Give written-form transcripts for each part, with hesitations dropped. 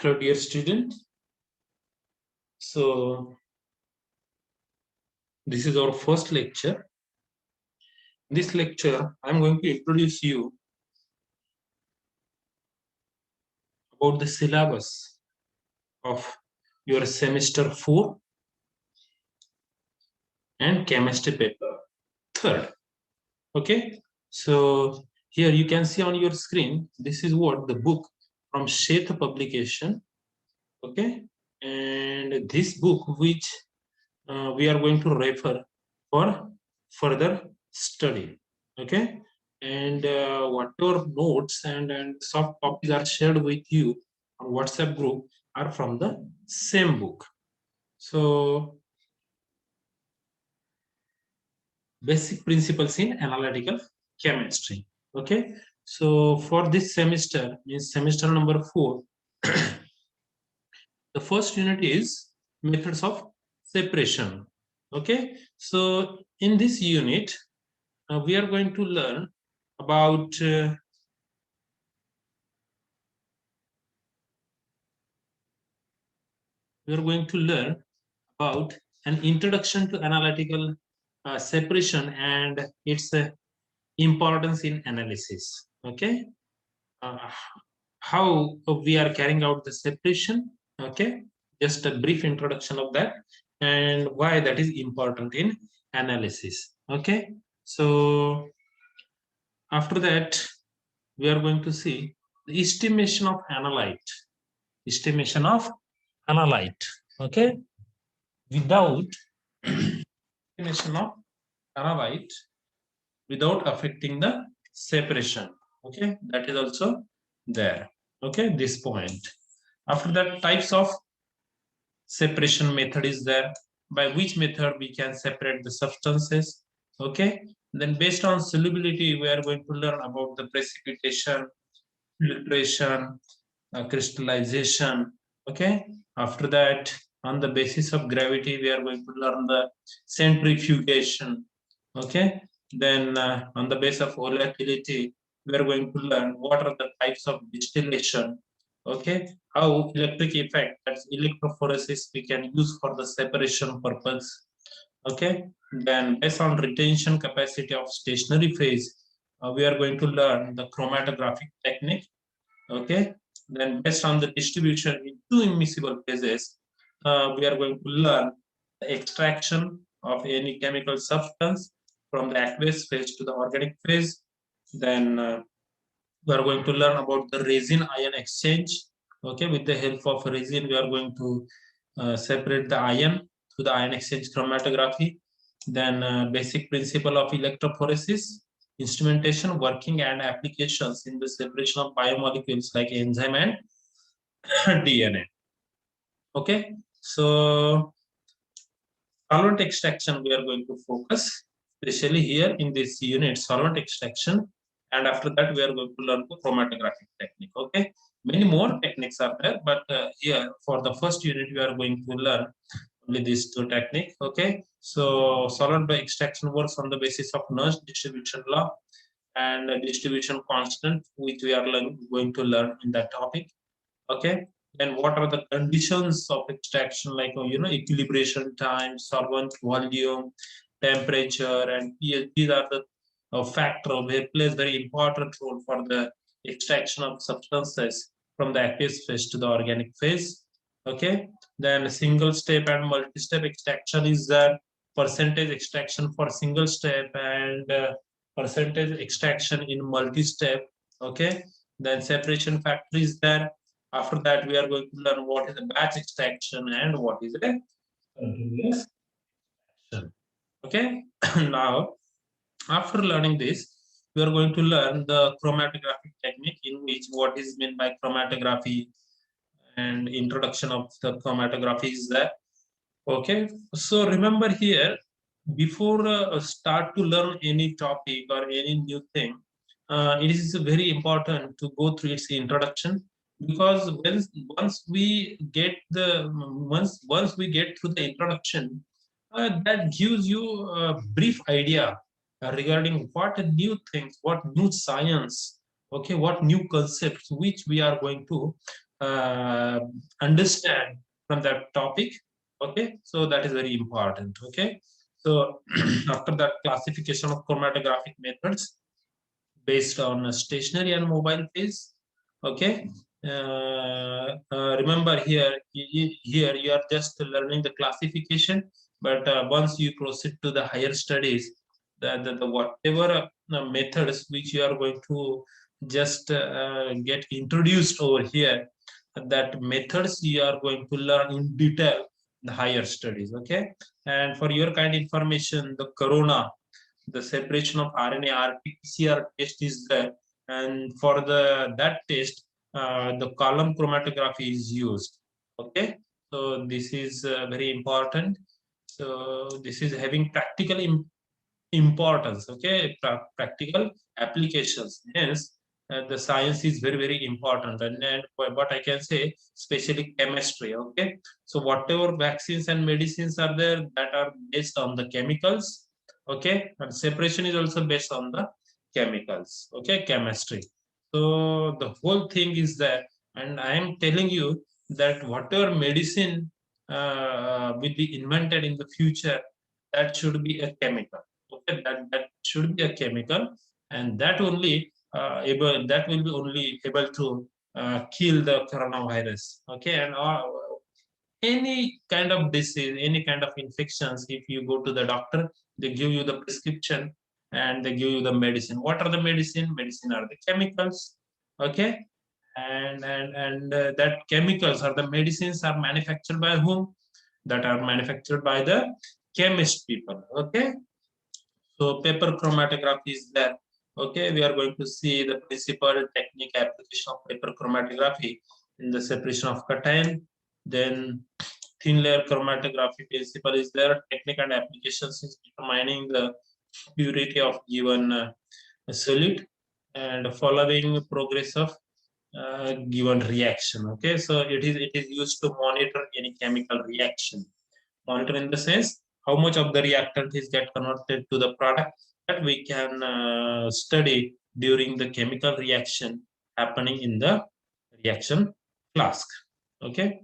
Hello, dear student. So, this is our first lecture. In this lecture, I'm going to introduce you about the syllabus of your semester 4 and chemistry paper 3rd. Okay, so here you can see on your screen, this is what the book from Sheth publication. Okay, and this book which we are going to refer for further study. Okay, and whatever notes and soft copies are shared with you on WhatsApp group are from the same book. So basic principles in analytical chemistry. Okay, so for this semester, means semester number 4, the first unit is methods of separation. Okay, so in this unit we are going to learn about an introduction to analytical separation and its importance in analysis. Okay, uh, how we are carrying out the separation. Okay, just a brief introduction of that and why that is important in analysis. Okay, so after that we are going to see the estimation of analyte. Estimation of analyte. Okay, without estimation of analyte without affecting the separation. Okay, that is also there. Okay, this point. After that, types of separation method is there, by which method we can separate the substances. Okay, then based on solubility we are going to learn about the precipitation, filtration, crystallization. Okay, after that, on the basis of gravity we are going to learn the centrifugation. Okay, then on the basis of volatility we are going to learn what are the types of distillation. Okay, how electric effect, that's electrophoresis, we can use for the separation purpose. Okay, then based on retention capacity of stationary phase we are going to learn the chromatographic technique. Okay, then based on the distribution in two immiscible phases we are going to learn the extraction of any chemical substance from the aqueous phase to the organic phase. Then we are going to learn about the resin ion exchange. Okay, with the help of resin we are going to separate the ion through the ion exchange chromatography. Then basic principle of electrophoresis, instrumentation, working and applications in the separation of biomolecules like enzyme and DNA. Okay, so solvent extraction we are going to focus especially here in this unit, solvent extraction, and after that we are going to learn the chromatographic technique. Okay, many more techniques are there, but here for the first unit we are going to learn only these two techniques. Okay, so solvent by extraction works on the basis of Nernst distribution law and distribution constant, which we are going to learn in that topic. Okay, then what are the conditions of extraction, like equilibration time, solvent volume, temperature, and pH. These are the factor they plays very important role for the extraction of substances from the aqueous phase to the organic phase. Okay, then single step and multi-step extraction is there. Percentage extraction for single step and percentage extraction in multi-step. Okay, then separation factor is there. After that, we are going to learn what is a batch extraction and what is a continuous extraction. Okay, now after learning this, we are going to learn the chromatographic technique, in which what is meant by chromatography and introduction of the chromatography is there. Okay, so remember here, before start to learn any topic or any new thing, it is very important to go through its introduction, because once we get through the introduction, that gives you a brief idea regarding what new things, what new science, okay, what new concepts which we are going to understand from that topic. Okay, so that is very important. Okay, so after that, classification of chromatographic methods based on stationary and mobile phase. Okay, remember here, here you are just learning the classification, but once you proceed to the higher studies, the whatever methods which you are going to just get introduced over here, that methods you are going to learn in detail the higher studies. Okay, and for your kind information, the corona, the separation of RNA RT-PCR test is there, and for the that test, the column chromatography is used. Okay, so this is very important. So this is having practical importance. Okay, practical applications. Hence, the science is very important, and what I can say, especially chemistry. Okay, so whatever vaccines and medicines are there that are based on the chemicals. Okay, and separation is also based on the chemicals. Okay, chemistry. So the whole thing is there, and I am telling you that whatever medicine will be invented in the future, that should be a chemical. Okay, that should be a chemical, and that only that will be only able to kill the coronavirus. Okay, and any kind of disease, any kind of infections, if you go to the doctor, they give you the prescription and they give you the medicine. What are the medicine? Medicine are the chemicals. Okay, and that chemicals or the medicines are manufactured by whom? That are manufactured by the chemist people. Okay, so paper chromatography is there. Okay, we are going to see the principal technique application of paper chromatography in the separation of cation. Then thin layer chromatography principle is there. Technique and applications is determining the purity of given solid and following progress of given reaction. Okay, so it is used to monitor any chemical reaction. Monitor in the sense how much of the reactant is get converted to the product, that we can study during the chemical reaction happening in the reaction flask. Okay.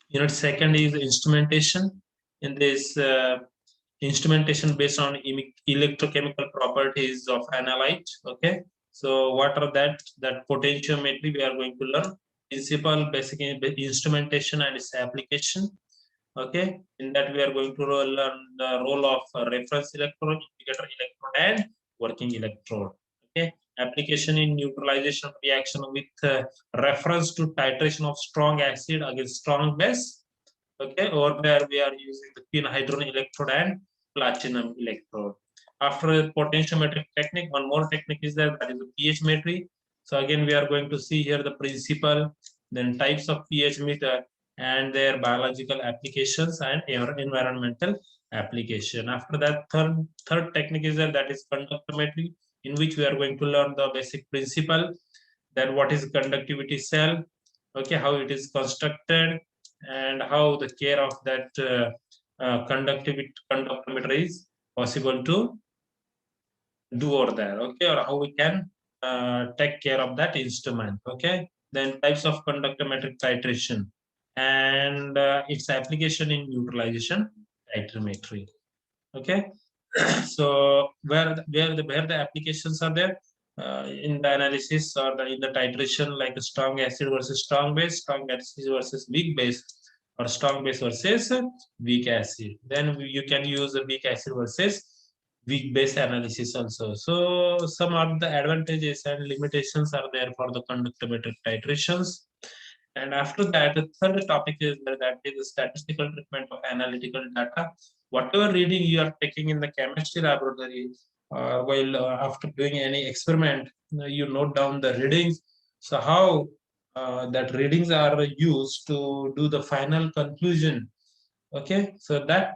Unit second is instrumentation. In this instrumentation based on electrochemical properties of analyte. Okay, so what are that? That potentiometry we are going to learn. Principal basic instrumentation and its application. Okay, in that we are going to learn the role of reference electrode, indicator electrode, and working electrode. Okay, application in neutralization reaction with reference to titration of strong acid against strong base. Okay, over there we are using the pin hydron electrode and platinum electrode. After potentiometric technique, one more technique is there, that is the pH metry. So again, we are going to see here the principle, then types of pH meter, and their biological applications and environmental application. After that, third technique is there, that is conductometry, in which we are going to learn the basic principle, that what is conductivity cell, okay, how it is constructed, and how the care of that conductometer is possible to do over there. Okay, or how we can take care of that instrument. Okay, then types of conductometric titration and its application in neutralization titrometry. Okay, so where the applications are there in the analysis or in the titration, like a strong acid versus strong base, strong acid versus weak base, or strong base versus weak acid. Then you can use a weak acid versus weak base analysis also. So some of the advantages and limitations are there for the conductometric titrations. And after that, the third topic is that is the statistical treatment of analytical data. Whatever reading you are taking in the chemistry laboratory, while after doing any experiment, you note down the readings. So how that readings are used to do the final conclusion. Okay, so that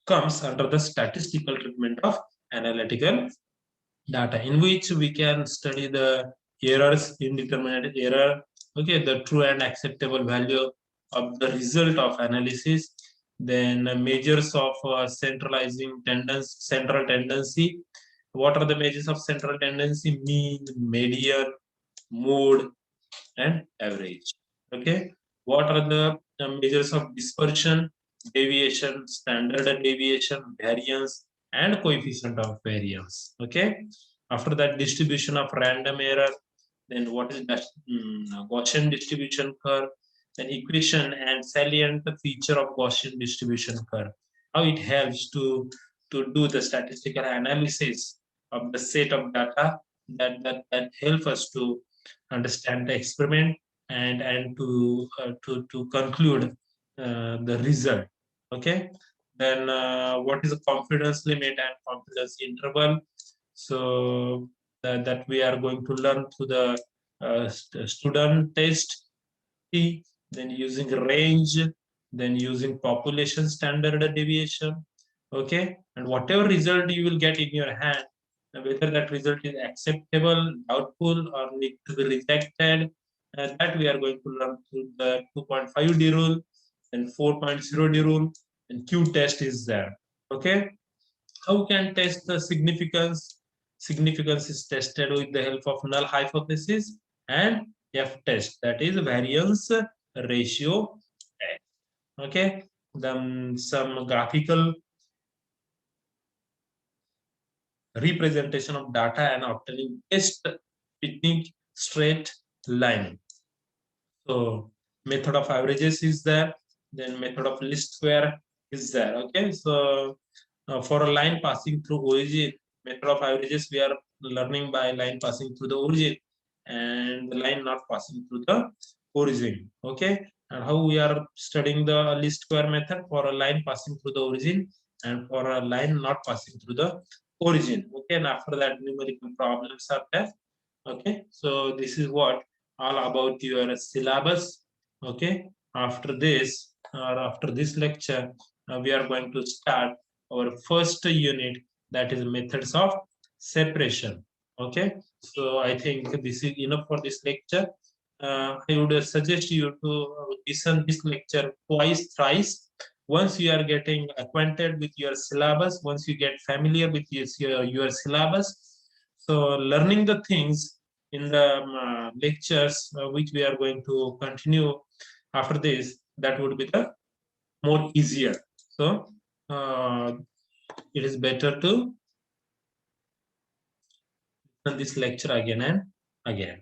comes under the statistical treatment of analytical data, in which we can study the errors, indeterminate error, okay, the true and acceptable value of the result of analysis, then measures of central tendency, What are the measures of central tendency? Mean, median, mode, and average. Okay. What are the measures of dispersion? Deviation, standard deviation, variance, and coefficient of variance. Okay. After that, distribution of random error. Then what is that? Gaussian distribution curve. Then equation and salient feature of Gaussian distribution curve. How it helps to do the statistical analysis of the set of data that help us to understand the experiment and to conclude the result. Okay. Then what is a confidence limit and confidence interval? So that we are going to learn through the student test, then using range, then using population standard deviation. Okay. And whatever result you will get in your hand, whether that result is acceptable, doubtful, or need to be rejected, that we are going to learn through the 2.5D rule and 4.0D rule, and Q test is there. Okay. How can test the significance? Significance is tested with the help of null hypothesis and F test, that is variance ratio test. Okay. Then some graphical representation of data and obtaining best fitting straight line. So method of averages is there, then method of least square is there. Okay. So for a line passing through origin, method of averages we are learning by line passing through the origin and the line not passing through the origin. Okay. And how we are studying the least square method for a line passing through the origin and for a line not passing through the origin. Okay. And after that, numerical problems are there. Okay. So this is what all about your syllabus. Okay. After this or after this lecture, we are going to start our first unit, that is methods of separation. Okay. So I think this is enough for this lecture. I would suggest you to listen this lecture twice, thrice. Once you are getting acquainted with your syllabus, once you get familiar with your syllabus, so learning the things in the lectures which we are going to continue after this, that would be the more easier. So it is better to learn this lecture again and again.